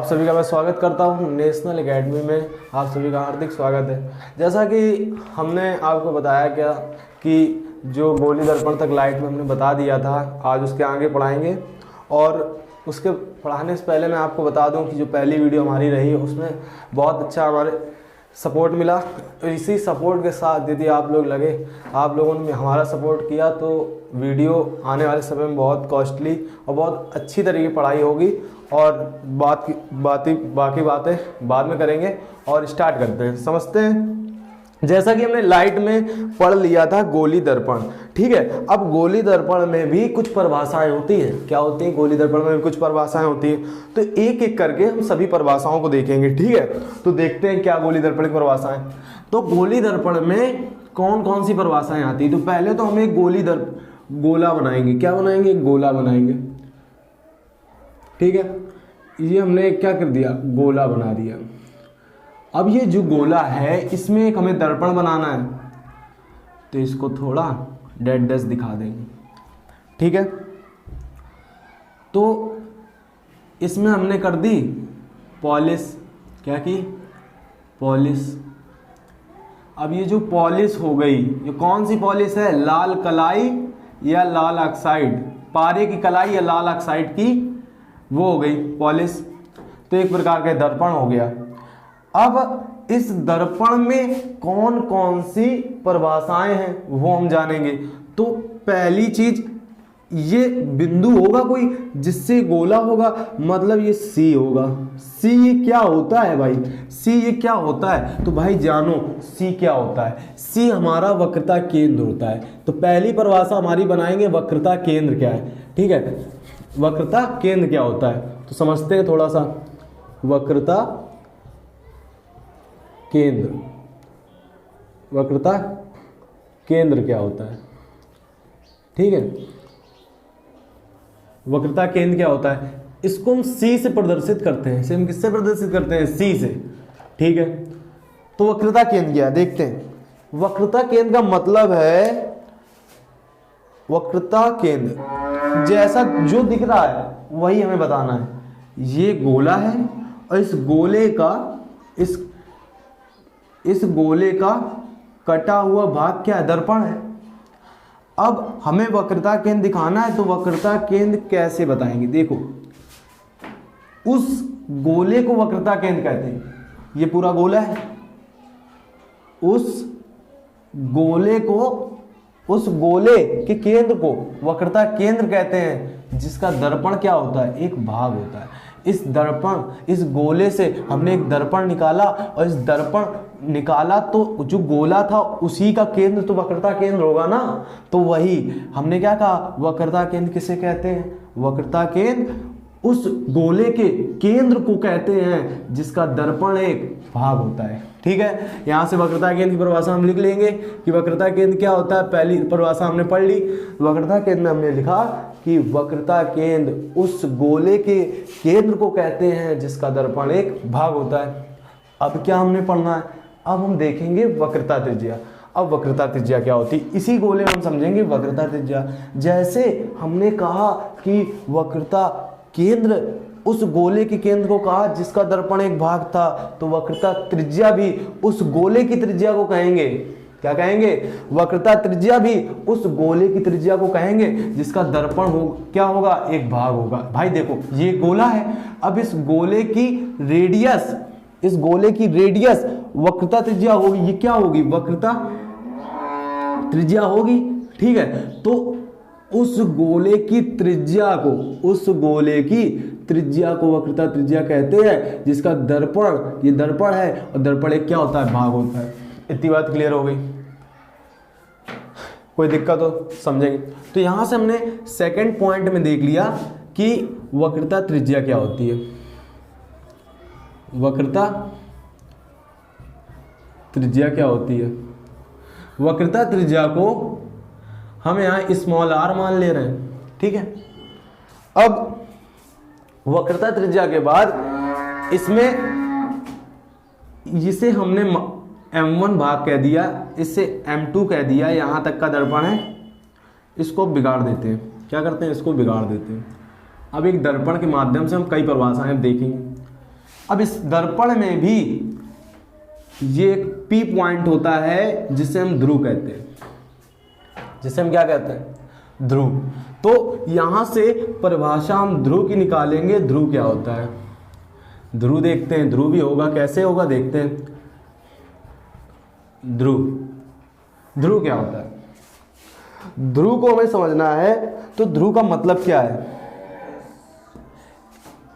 आप सभी का मैं स्वागत करता हूं नेशनल एकेडमी में। आप सभी का हार्दिक स्वागत है। जैसा कि हमने आपको बताया क्या कि जो गोली दर्पण तक लाइट में हमने बता दिया था, आज उसके आगे पढ़ाएंगे। और उसके पढ़ाने से पहले मैं आपको बता दूं कि जो पहली वीडियो हमारी रही उसमें बहुत अच्छा हमारे सपोर्ट मिला। इसी सपोर्ट के साथ यदि आप लोगों ने हमारा सपोर्ट किया तो वीडियो आने वाले समय में बहुत कॉस्टली और बहुत अच्छी तरीके की पढ़ाई होगी। और बाकी बातें बाद में करेंगे और स्टार्ट करते हैं, समझते हैं। जैसा कि हमने लाइट में पढ़ लिया था गोली दर्पण, ठीक है। अब गोली दर्पण में भी कुछ परिभाषाएं होती हैं। क्या होती हैं? गोली दर्पण में भी कुछ परिभाषाएं होती हैं। तो एक एक करके हम सभी परिभाषाओं को देखेंगे, ठीक है। तो देखते हैं क्या गोली दर्पण की परिभाषाएं। तो गोली दर्पण में कौन कौन सी परिभाषाएं आती है? तो पहले तो हम एक गोला बनाएंगे। क्या बनाएंगे? एक गोला बनाएंगे, ठीक है। ये हमने क्या कर दिया? गोला बना दिया। अब ये जो गोला है इसमें एक हमें दर्पण बनाना है, तो इसको थोड़ा डैश दिखा देंगे, ठीक है। तो इसमें हमने कर दी पॉलिश। क्या की? पॉलिश। अब ये जो पॉलिश हो गई, ये कौन सी पॉलिश है? लाल कलाई या लाल ऑक्साइड, पारे की कलाई या लाल ऑक्साइड की वो हो गई पॉलिश। तो एक प्रकार का दर्पण हो गया। अब इस दर्पण में कौन कौन सी परिभाषाएं हैं वो हम जानेंगे। तो पहली चीज, ये बिंदु होगा कोई जिससे गोला होगा, मतलब ये सी होगा। सी ये क्या होता है भाई? सी ये क्या होता है? तो भाई जानो सी क्या होता है। सी हमारा वक्रता केंद्र होता है। तो पहली परिभाषा हमारी बनाएंगे वक्रता केंद्र क्या है, ठीक है। वक्रता केंद्र क्या होता है तो समझते हैं थोड़ा सा। वक्रता केंद्र, वक्रता केंद्र क्या होता है, ठीक है। वक्रता केंद्र क्या होता है? इसको हम सी से प्रदर्शित करते हैं। इसे हम किससे प्रदर्शित करते हैं? सी से, ठीक है। तो वक्रता केंद्र क्या है देखते हैं। वक्रता केंद्र का मतलब है, वक्रता केंद्र जैसा जो दिख रहा है वही हमें बताना है। ये गोला है और इस गोले का कटा हुआ भाग क्या है? दर्पण है। अब हमें वक्रता केंद्र दिखाना है, तो वक्रता केंद्र कैसे बताएंगे? देखो, उस गोले को वक्रता केंद्र कहते हैं। ये पूरा गोला है, उस गोले के केंद्र को वक्रता केंद्र कहते हैं, जिसका दर्पण क्या होता है? एक भाग होता है। इस गोले से हमने एक दर्पण निकाला, और इस दर्पण निकाला तो जो गोला था उसी का केंद्र तो वक्रता केंद्र होगा ना। तो वही हमने क्या कहा? वक्रता केंद्र किसे कहते हैं? वक्रता केंद्र उस गोले के केंद्र को कहते हैं जिसका दर्पण एक भाग होता है, ठीक है। यहां से वक्रता केंद्र की परिभाषा हम लिख लेंगे कि वक्रता केंद्र क्या होता है। पहली परिभाषा हमने पढ़ ली। वक्रता केंद्र में हमने लिखा कि वक्रता केंद्र उस गोले के केंद्र को कहते हैं जिसका दर्पण एक भाग होता है। अब क्या हमने पढ़ना है? अब हम देखेंगे वक्रता त्रिज्या। अब वक्रता त्रिज्या क्या होती है इसी गोले में हम समझेंगे वक्रता त्रिज्या। जैसे हमने कहा कि वक्रता केंद्र उस गोले के केंद्र को कहा जिसका दर्पण एक भाग था, तो वक्रता त्रिज्या भी उस गोले की त्रिज्या को कहेंगे। क्या कहेंगे? वक्रता त्रिज्या भी उस गोले की त्रिज्या को कहेंगे जिसका दर्पण क्या होगा? एक भाग होगा। भाई देखो, ये गोला है। अब इस गोले की रेडियस वक्रता त्रिज्या होगी। ये क्या होगी? वक्रता त्रिज्या होगी, ठीक है। तो उस गोले की त्रिज्या को वक्रता त्रिज्या कहते हैं, जिसका दर्पण, ये दर्पण है और दर्पण एक क्या होता है? भाग होता है। इतनी बात क्लियर हो गई? कोई दिक्कत हो समझेंगे। तो यहां से हमने सेकंड पॉइंट में देख लिया कि वक्रता त्रिज्या क्या होती है। वक्रता त्रिज्या क्या होती है? वक्रता त्रिज्या को हम यहां स्मॉल r मान ले रहे हैं, ठीक है। अब वक्रता त्रिज्या के बाद इसमें इसे हमने m1 भाग कह दिया, इससे m2 कह दिया, यहां तक का दर्पण है। इसको बिगाड़ देते हैं। क्या करते हैं? इसको बिगाड़ देते हैं। अब एक दर्पण के माध्यम से हम कई परिभाषाएं देखेंगे। अब इस दर्पण में भी ये एक पी पॉइंट होता है जिसे हम ध्रुव कहते हैं, जिसे हम क्या कहते हैं, ध्रुव। तो यहां से परिभाषा हम ध्रुव की निकालेंगे। ध्रुव क्या होता है, ध्रुव देखते हैं, ध्रुव भी होगा, कैसे होगा देखते हैं। ध्रुव, ध्रुव क्या होता है, ध्रुव को हमें समझना है। तो ध्रुव का मतलब क्या है,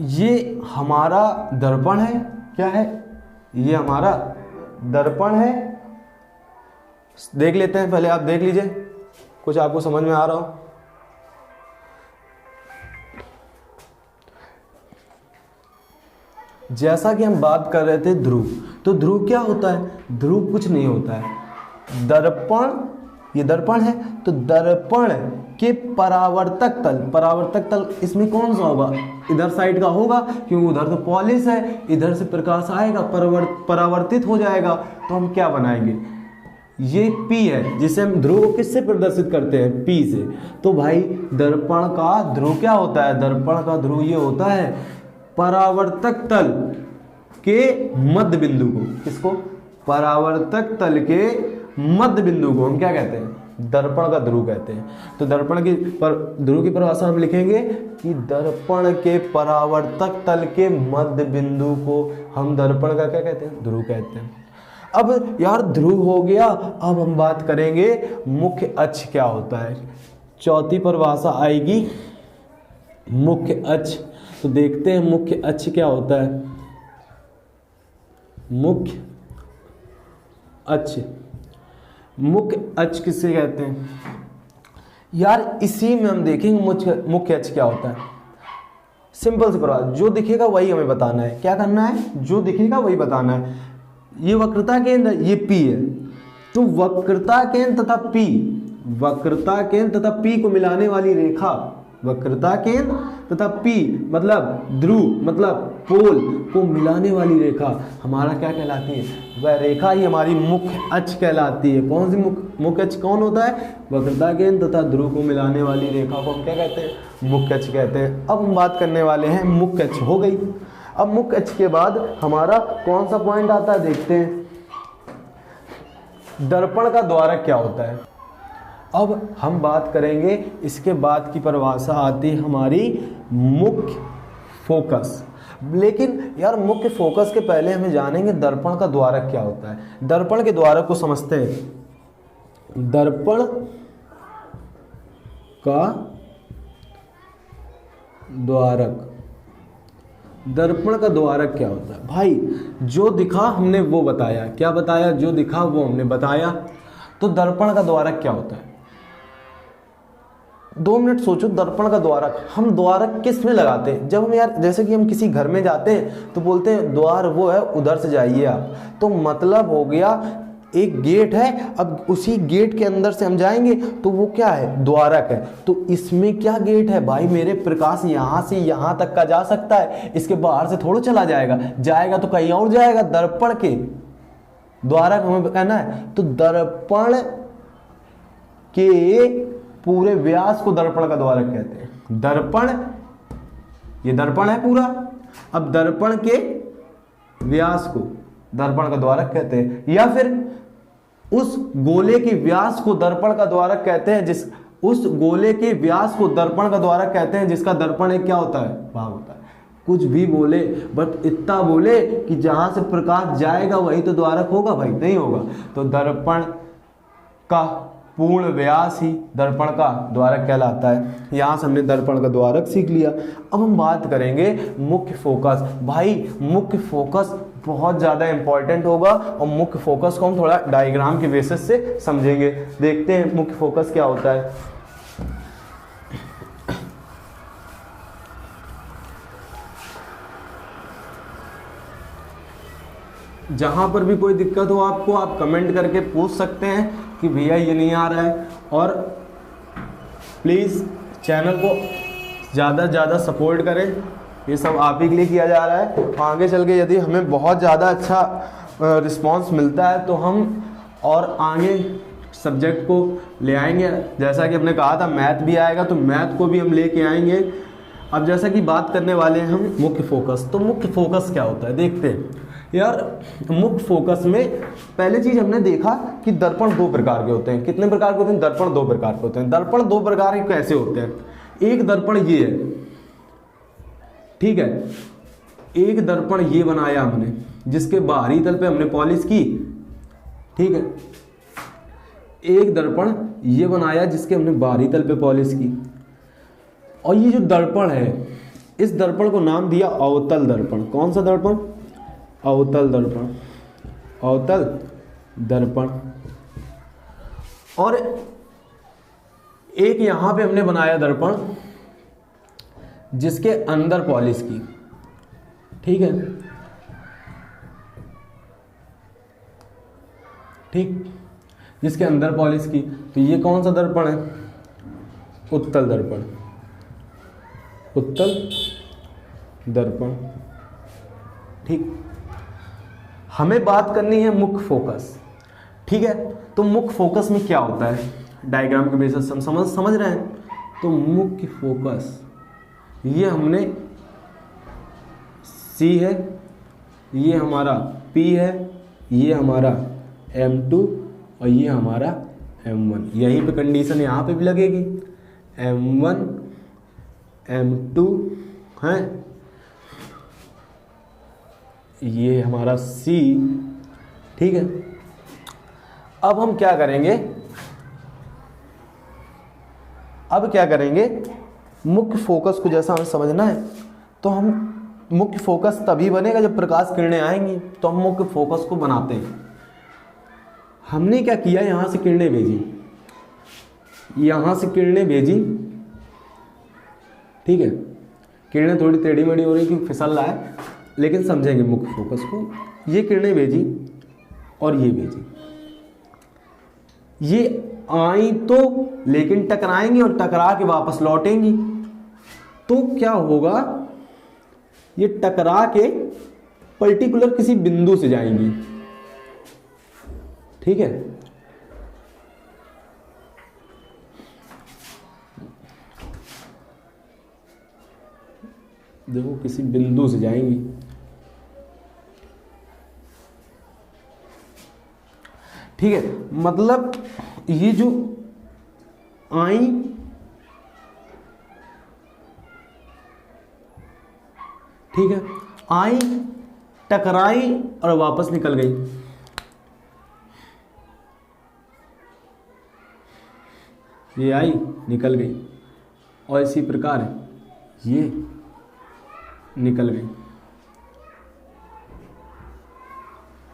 ये हमारा दर्पण है, क्या है, ये हमारा दर्पण है। देख लेते हैं, पहले आप देख लीजिए, कुछ आपको समझ में आ रहा हो। जैसा कि हम बात कर रहे थे ध्रुव, तो ध्रुव क्या होता है, ध्रुव कुछ नहीं होता है, दर्पण, ये दर्पण है, तो दर्पण के परावर्तक तल, परावर्तक तल इसमें कौन सा होगा, इधर साइड का होगा, क्योंकि उधर तो पॉलिश है, इधर से प्रकाश आएगा, परावर्तित हो जाएगा। तो हम क्या बनाएंगे, ये P है, जिसे हम ध्रुव को किससे प्रदर्शित करते हैं, P से। तो भाई दर्पण का ध्रुव क्या होता है, दर्पण का ध्रुव ये होता है परावर्तक तल के मध्य बिंदु को, किसको, परावर्तक तल के मध्य बिंदु को हम क्या कहते हैं, दर्पण का ध्रुव कहते हैं। तो दर्पण की ध्रुव की परिभाषा हम लिखेंगे कि दर्पण के परावर्तक तल के मध्य बिंदु को हम दर्पण का क्या कहते हैं, ध्रुव कहते हैं। अब यार ध्रुव हो गया, अब हम बात करेंगे मुख्य अक्ष क्या होता है। चौथी परिभाषा आएगी मुख्य अक्ष। तो देखते हैं मुख्य अक्ष क्या होता है। मुख्य अक्ष, मुख्य अक्ष किसे कहते हैं यार, इसी में हम देखेंगे मुख्य अक्ष क्या होता है। सिंपल से परिभाषा, जो दिखेगा वही हमें बताना है, क्या करना है, जो दिखेगा वही बताना है। ये वक्रता केंद्र, ये P है, तो वक्रता केंद्र तथा P, वक्रता केंद्र तथा P को मिलाने वाली रेखा, वक्रता केंद्र तथा P मतलब ध्रुव मतलब पोल को मिलाने वाली रेखा हमारा क्या कहलाती है, वह रेखा ही हमारी मुख्य अक्ष कहलाती है। कौन सी मुख्य अक्ष कौन होता है, वक्रता केंद्र तथा ध्रुव को मिलाने वाली रेखा को हम क्या कहते हैं, मुख्य अक्ष कहते हैं। अब हम बात करने वाले हैं, मुख्य अक्ष हो गई। अब मुख्य अक्ष के बाद हमारा कौन सा पॉइंट आता है देखते हैं, दर्पण का द्वारक क्या होता है। अब हम बात करेंगे, इसके बाद की परिभाषा आती है हमारी मुख्य फोकस। लेकिन यार मुख्य फोकस के पहले हमें जानेंगे दर्पण का द्वारक क्या होता है। दर्पण के द्वारक को समझते हैं। दर्पण का द्वारक, दर्पण का द्वारक क्या होता है भाई, जो दिखा हमने वो बताया, क्या बताया, जो दिखा वो हमने बताया। तो दर्पण का द्वारक क्या होता है, 2 मिनट सोचो। दर्पण का द्वारक, हम द्वारक किस में लगाते हैं, जब हम यार जैसे कि हम किसी घर में जाते हैं तो बोलते हैं द्वार वो है, उधर से जाइए आप। तो मतलब हो गया एक गेट है, अब उसी गेट के अंदर से हम जाएंगे तो वो क्या है, द्वारक है। तो इसमें क्या गेट है भाई, मेरे प्रकाश यहाँ से यहाँ तक का जा सकता है, इसके बाहर से थोड़ा चला जाएगा, जाएगा तो कहीं और जाएगा। दर्पण के द्वारक हमें कहना है। तो दर्पण के पूरे व्यास को दर्पण का द्वारक कहते हैं। दर्पण, ये दर्पण है पूरा, अब दर्पण के व्यास को दर्पण का द्वारक कहते हैं। या फिर उस गोले के व्यास को दर्पण का द्वारक कहते हैं, जिस उस गोले के व्यास को दर्पण का द्वारक कहते हैं जिसका दर्पण एक क्या होता है, भाग होता है। कुछ भी बोले बट इतना बोले कि जहां से प्रकाश जाएगा वही तो द्वारक होगा भाई, नहीं होगा। तो दर्पण का पूर्ण व्यास ही दर्पण का द्वारक कहलाता है। यहाँ से हमने दर्पण का द्वारक सीख लिया। अब हम बात करेंगे मुख्य फोकस। भाई मुख्य फोकस बहुत ज़्यादा इंपॉर्टेंट होगा और मुख्य फोकस को हम थोड़ा डायग्राम के बेसिस से समझेंगे। देखते हैं मुख्य फोकस क्या होता है। जहाँ पर भी कोई दिक्कत हो आपको, आप कमेंट करके पूछ सकते हैं कि भैया ये नहीं आ रहा है। और प्लीज़ चैनल को ज़्यादा से ज़्यादा सपोर्ट करें, ये सब आप ही के लिए किया जा रहा है। आगे चल के यदि हमें बहुत ज़्यादा अच्छा रिस्पांस मिलता है तो हम और आगे सब्जेक्ट को ले आएंगे। जैसा कि हमने कहा था मैथ भी आएगा, तो मैथ को भी हम लेके आएंगे। अब जैसा कि बात करने वाले हैं हम मुख्य फोकस। तो मुख्य फोकस क्या होता है देखते हैं यार। मुख्य फोकस में पहले चीज हमने देखा कि दर्पण दो प्रकार के होते हैं। कितने प्रकार के होते हैं? दर्पण दो प्रकार के होते हैं। दर्पण दो प्रकार के कैसे होते हैं? एक दर्पण ये है, ठीक है, एक दर्पण ये बनाया हमने जिसके बाहरी तल पे हमने पॉलिश की, ठीक है। एक दर्पण ये बनाया जिसके हमने बाहरी तल पे पॉलिश की। और ये जो दर्पण है, इस दर्पण को नाम दिया अवतल दर्पण। कौन सा दर्पण? अवतल दर्पण। अवतल दर्पण। और एक यहां पे हमने बनाया दर्पण जिसके अंदर पॉलिश की, ठीक है, ठीक, जिसके अंदर पॉलिश की। तो ये कौन सा दर्पण है? उत्तल दर्पण। उत्तल दर्पण, ठीक। हमें बात करनी है मुख्य फोकस, ठीक है। तो मुख्य फोकस में क्या होता है? डायग्राम के बेसिस से हम समझ रहे हैं। तो मुख्य फोकस ये हमने C है, ये हमारा P है, ये हमारा M2 और ये हमारा M1। यहीं पे कंडीशन यहाँ पे भी लगेगी, M1 M2 है, ये हमारा C, ठीक है। अब हम क्या करेंगे? अब क्या करेंगे? मुख्य फोकस को जैसा हमें समझना है, तो हम मुख्य फोकस तभी बनेगा जब प्रकाश किरणें आएंगी। तो हम मुख्य फोकस को बनाते हैं। हमने क्या किया? यहां से किरणें भेजी, यहां से किरणें भेजी, ठीक है। किरणें थोड़ी टेढ़ी मेढ़ी हो रही क्योंकि फिसल रहा है, लेकिन समझेंगे मुख्य फोकस को। ये किरणें भेजी और ये भेजी, ये आई तो लेकिन टकराएंगी और टकरा के वापस लौटेंगी। तो क्या होगा? ये टकरा के पर्टिकुलर किसी बिंदु से जाएंगी, ठीक है। देखो किसी बिंदु से जाएंगी, ठीक है। मतलब ये जो आई, ठीक है, आई, टकराई और वापस निकल गई। ये आई, निकल गई, और इसी प्रकार ये निकल गई,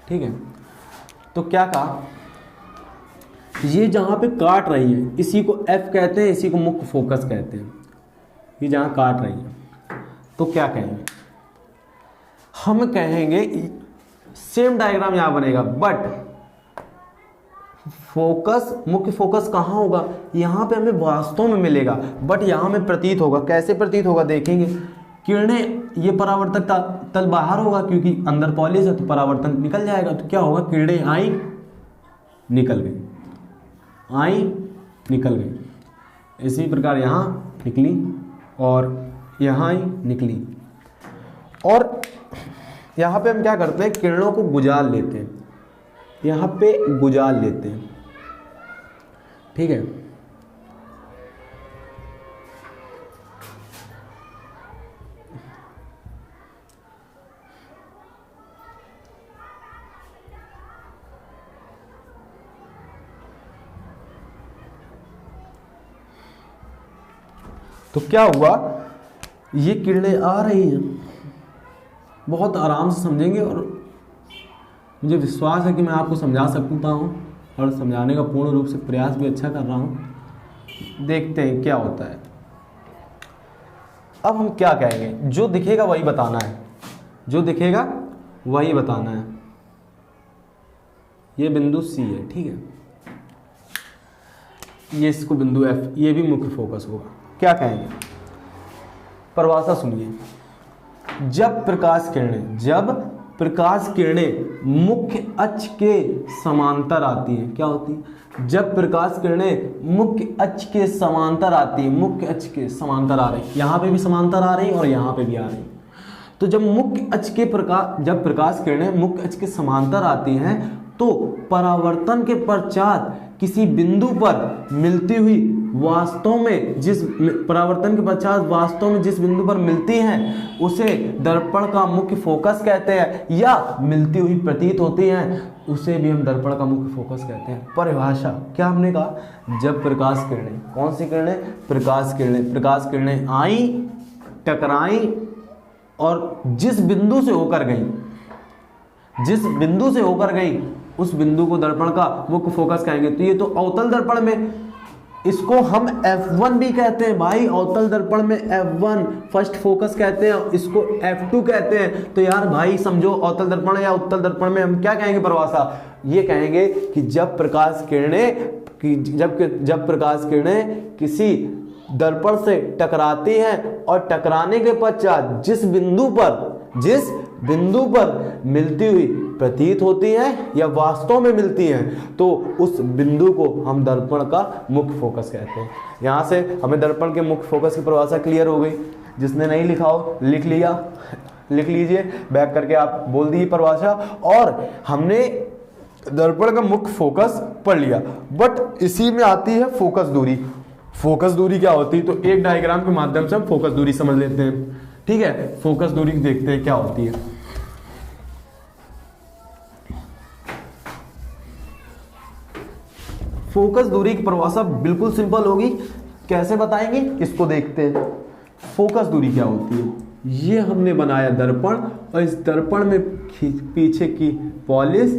ठीक है। तो क्या कहा? ये जहां पे काट रही है इसी को F कहते हैं, इसी को मुख्य फोकस कहते हैं। ये जहां काट रही है तो क्या कहेंगे? हम कहेंगे सेम डायग्राम यहां बनेगा, बट फोकस, मुख्य फोकस कहां होगा? यहां पे हमें वास्तव में मिलेगा, बट यहां में प्रतीत होगा। कैसे प्रतीत होगा देखेंगे। किरणें, ये परावर्तक तल बाहर होगा क्योंकि अंदर पॉलिश है, तो परावर्तन निकल जाएगा। तो क्या होगा? किरणें आई, निकल गई, आई, निकल गई। इसी प्रकार यहां निकली और यहां आई, निकली। और यहां पे हम क्या करते हैं? किरणों को गुजार लेते हैं, यहां पे गुजार लेते हैं, ठीक है। तो क्या हुआ? ये किरणें आ रही हैं, बहुत आराम से समझेंगे और मुझे विश्वास है कि मैं आपको समझा सकता हूँ और समझाने का पूर्ण रूप से प्रयास भी अच्छा कर रहा हूँ। देखते हैं क्या होता है। अब हम क्या कहेंगे? जो दिखेगा वही बताना है, जो दिखेगा वही बताना है। ये बिंदु C है, ठीक है, ये इसको बिंदु F, ये भी मुख्य फोकस होगा। क्या कहेंगे? परिभाषा सुनिए। जब प्रकाश किरणें मुख्य अक्ष के समांतर आती है। क्या होती है? जब प्रकाश किरणें मुख्य अक्ष के समांतर आती है, मुख्य अक्ष के समांतर आ रही, यहाँ पे भी समांतर आ रही और यहाँ पे भी आ रही। तो जब जब प्रकाश किरणें मुख्य अक्ष के समांतर आती हैं तो परावर्तन के पश्चात किसी बिंदु पर मिलती हुई वास्तव में जिस बिंदु पर मिलती हैं उसे दर्पण का मुख्य फोकस कहते हैं, या मिलती हुई प्रतीत होती हैं उसे भी हम दर्पण का मुख्य फोकस कहते हैं। परिभाषा क्या हमने कहा? जब प्रकाश किरणें, कौन सी किरणें? प्रकाश किरणें आई, टकराई और जिस बिंदु से होकर गई उस बिंदु को दर्पण का मुख्य फोकस कहेंगे। तो ये तो अवतल दर्पण में, इसको हम F1 भी कहते हैं भाई। अवतल दर्पण में F1 फर्स्ट फोकस कहते हैं, इसको F2 कहते हैं। तो यार भाई समझो, अवतल दर्पण या उत्तल दर्पण में हम क्या कहेंगे परिभाषा? ये कहेंगे कि जब प्रकाश किरणें किसी दर्पण से टकराती हैं और टकराने के पश्चात जिस बिंदु पर मिलती हुई प्रतीत होती हैं या वास्तव में मिलती हैं तो उस बिंदु को हम दर्पण का मुख्य फोकस कहते हैं। यहाँ से हमें दर्पण के मुख्य फोकस की परिभाषा क्लियर हो गई। जिसने नहीं लिखा हो लिख लीजिए, बैक करके आप बोल दीजिए परिभाषा। और हमने दर्पण का मुख्य फोकस पढ़ लिया, बट इसी में आती है फोकस दूरी। फोकस दूरी क्या होती है? तो एक डायग्राम के माध्यम से हम फोकस दूरी समझ लेते हैं। ठीक है, फोकस दूरी देखते हैं क्या होती है। फोकस दूरी की परिभाषा बिल्कुल सिंपल होगी। कैसे बताएंगे? इसको देखते हैं। फोकस दूरी क्या होती है? ये हमने बनाया दर्पण और इस दर्पण में पीछे की पॉलिश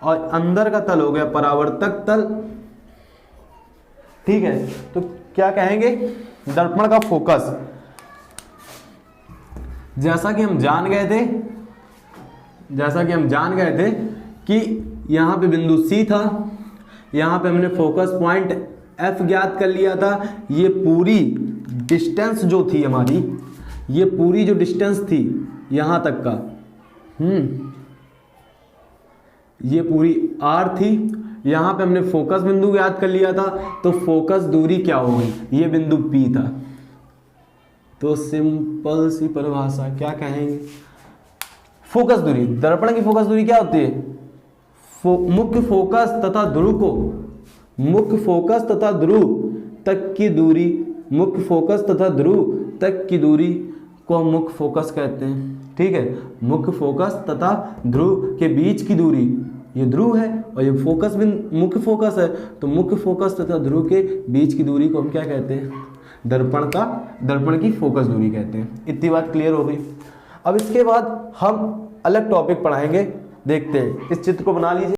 और अंदर का तल हो गया परावर्तक तल। ठीक है, तो क्या कहेंगे? दर्पण का फोकस। जैसा कि हम जान गए थे कि यहां पे बिंदु C था, यहां पे हमने फोकस पॉइंट F ज्ञात कर लिया था। ये पूरी डिस्टेंस जो थी हमारी, ये पूरी जो डिस्टेंस थी यहां तक का, ये पूरी R थी। यहां पे हमने फोकस बिंदु ज्ञात कर लिया था, तो फोकस दूरी क्या हो गई? ये बिंदु P था। तो सिंपल सी परिभाषा क्या कहेंगे? फोकस दूरी, दर्पण की फोकस दूरी क्या होती है? मुख्य फोकस तथा ध्रुव तक की दूरी को हम मुख्य फोकस कहते हैं। ठीक है, मुख्य फोकस तथा ध्रुव के बीच की दूरी, ये ध्रुव है और ये फोकस मुख्य फोकस है, तो मुख्य फोकस तथा ध्रुव के बीच की दूरी को हम क्या कहते हैं? दर्पण की फोकस दूरी कहते हैं। इतनी बात क्लियर हो गई। अब इसके बाद हम अलग टॉपिक पढ़ाएंगे। देखते हैं, इस चित्र को बना लीजिए।